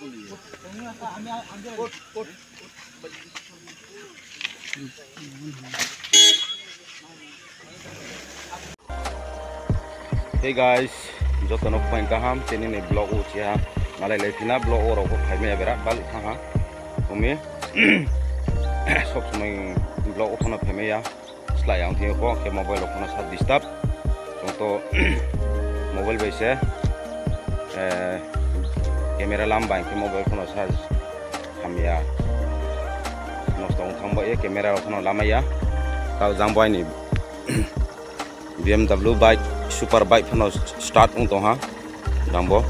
Hey guys, joto nok pain kaham tini ni blog uci ha malai lefina blog oro ko khai me berak balik ha umi sok semai blog opona pheme ya slai yang thio ko ke mobile opona sa disturb contoh mobile bese kamera lambai ke mobile opona sa khamya nostong thangba ye kamera opona lama ya tau jangbai ni BMW bike super bike pano start untuk ha dambo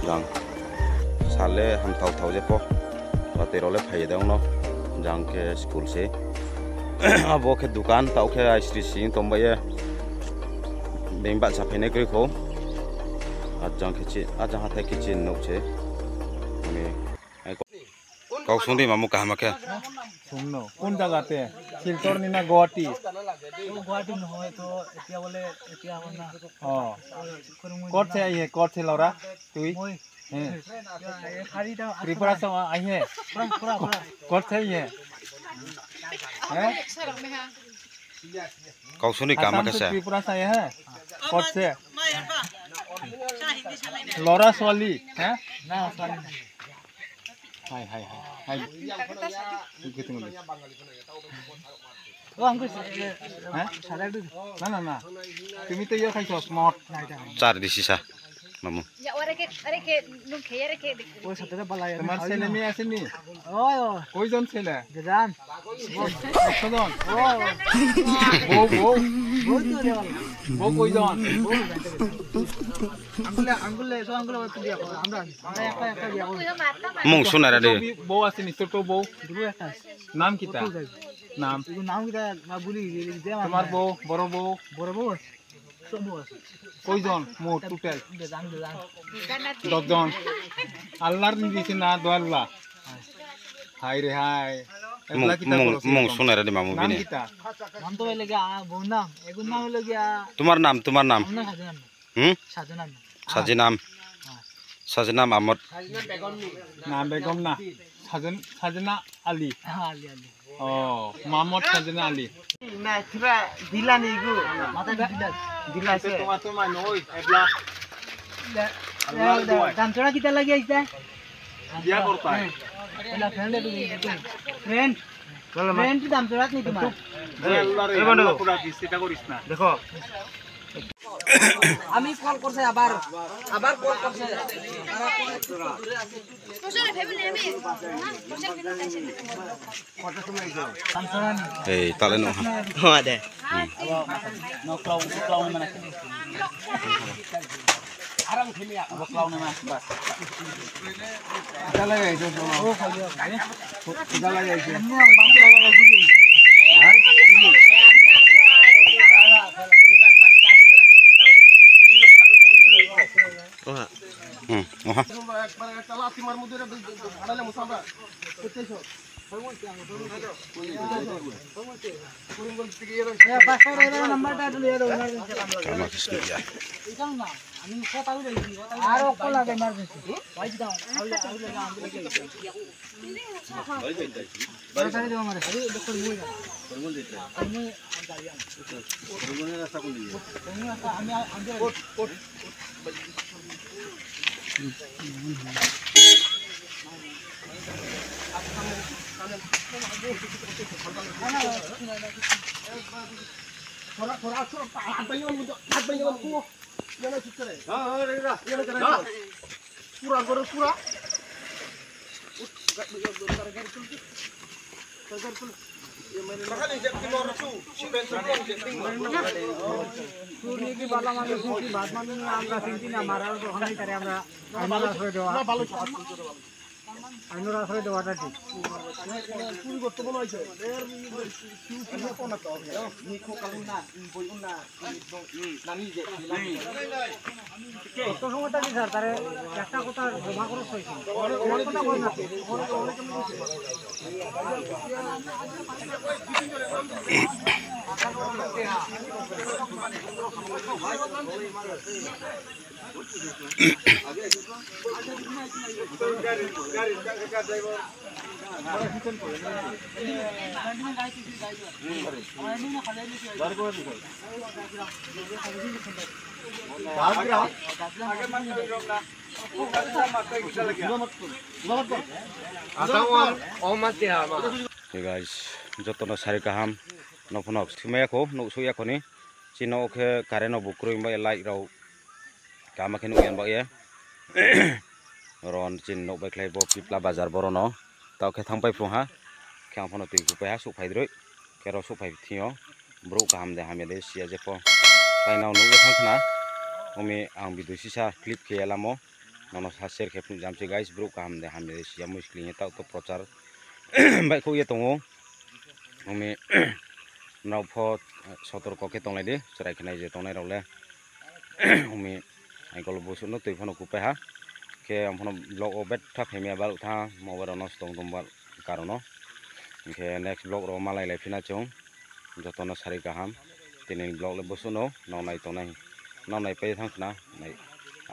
jang sale ham thau je po ratero le phai da no jang ke school se abo ke dukan tau ke istri sing tomba ye bemba sa phene kri ko ajang ke chi ajang ha ke chi no che me kau sundi mamu ka ma ke শুনো কোন জায়গাতে শিলচর নি না গুয়াহাটি গুয়াহাটি নহয় তো এতিয়া বলে এতিয়া আমার না কোট সে আইহে কোট সে লরা তুই মই খারিটা ত্রিপুরা সে আইহে পুরা কোট সে আইহে হ্যাঁ kau sundi ka ma ke se Tripura সে আইহে কোট সে লরা সোয়ালি হ্যাঁ না সরি হাই হাই হাই হাই gitu ngomong ও আঙ্গুল হ্যাঁ সারা একটু না না না তুমি তো ইয়ে খাইছো smart char di sisa mamu Ya are ke nung khayare ke ওই সাথে বালাই তোমার ছেলে মেয়ে আসেনি ওই ও কয়জন ছেলে জান 100 জন ও বউ বউ বহুত দূরে বালা বউ কয়জন আঙ্গুলে সো আঙ্গুলে দিয়া আমরা একটা দিয়া kuyo mata ma mung sunara de বউ আসেনি ছোট বউ দুটো একটা নাম কিটা নাম তুই নাম কিটা না বলি দে তোমার বউ বড় বউ বড় বউ সব বউ কয়জন মোট টোটাল জান 10 জন আল্লাহর দিছে না দোয়াল্লাহ হাই রে হাই এগুলা কিটা করছ mung sunara de mamu নাম bini কিটা নাম তো লাগে বউ নাম এগুন নাম লাগে tumar nam আমরা সাজু নাম sajinam sajinam amot নাম বেগম না সাজনা আলী আলি আলি ও মোহাম্মদ সাজনা আলী না কিবা দিলা নি গো মাথা দিলা আছে তোমার তো মান ওই এবলা গামছড়া কিটা লাগি আইছে বিয়া করতা ওলা ফ্রেন্ড ফ্রেন্ড ফ্রেন্ড গামছড়া নি তোমার আল্লাহর এই বন্ধু পুরা দিছিটা করিস না দেখো আমি কল করছে আবার কল করছে Mosole family ami mosole family aise গামছড়া নি ei tale no ada no clown mana aram khili abo clown mana bas চলে যাইছো তো ও খাইয়া চলে যাইছো oha ya pastor era numberটা দিয়ে দাও emergency কাম লাগে kama kisni ya এটাও না আমি কথা বলেছি আর ওকো লাগে emergency ভাই দাও আউলে বাসারে দাও আমারে আরে ডক্টর মই না ফরমাল দিতে আমি গাড়ি আনি ফরমালের রাস্তা কোন দিকে আমি আন্দর কোট আইনোর আসলে দেওয়াটা ঠিক পুরো বর্তমান হয়েছে এর কোন তো নি খো কালুন না বইউন না নানি যে কত সময়টা কি স্যার তারে একটা কথা জমা করে হইছে ওর কথা বল না ওরে কেমন হইছে Hey guys, jotono sari kaham noponok sumaya ko nuk suya ko ni chino ke kareno bukrui mbak light rau kama ke nuk yan mbak ya ron chin nuk baik lay bo pipla bazar borono tau ke thangpai pung ha kyang phono tui ku pa ha su phai droi ke ro su phai thio bro kaham de hamele sia je po pai nau nuk thang khna omi ang bidu sisa clip ke alamo nono sa share ke pung jam che guys bro kaham de hamele sia muskling tau to prochar baik ko ye tongo omi nau pho sotor ko ke tonglai de serai khnai je tongnai role omi ai gol bosu no tui phono ku pa ha ke am phono blog o bet tha phemia bal tha mobile no stong tombal karono ke next blog ro malai lai phina chung jotono sari kaham tinin blog le bosu no nai tongnai pe thangna nai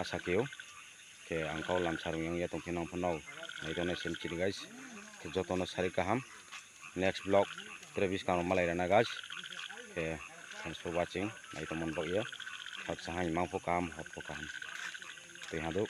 asa keu ke angkau lam sarung yang ya tongphin nang phono nai donation chiri guys ke jotono sari kaham next blog previous kano malai rana guys ke thanks for watching nai tomon bok ya hot sahai mang pho kam hot pho kam tui hadu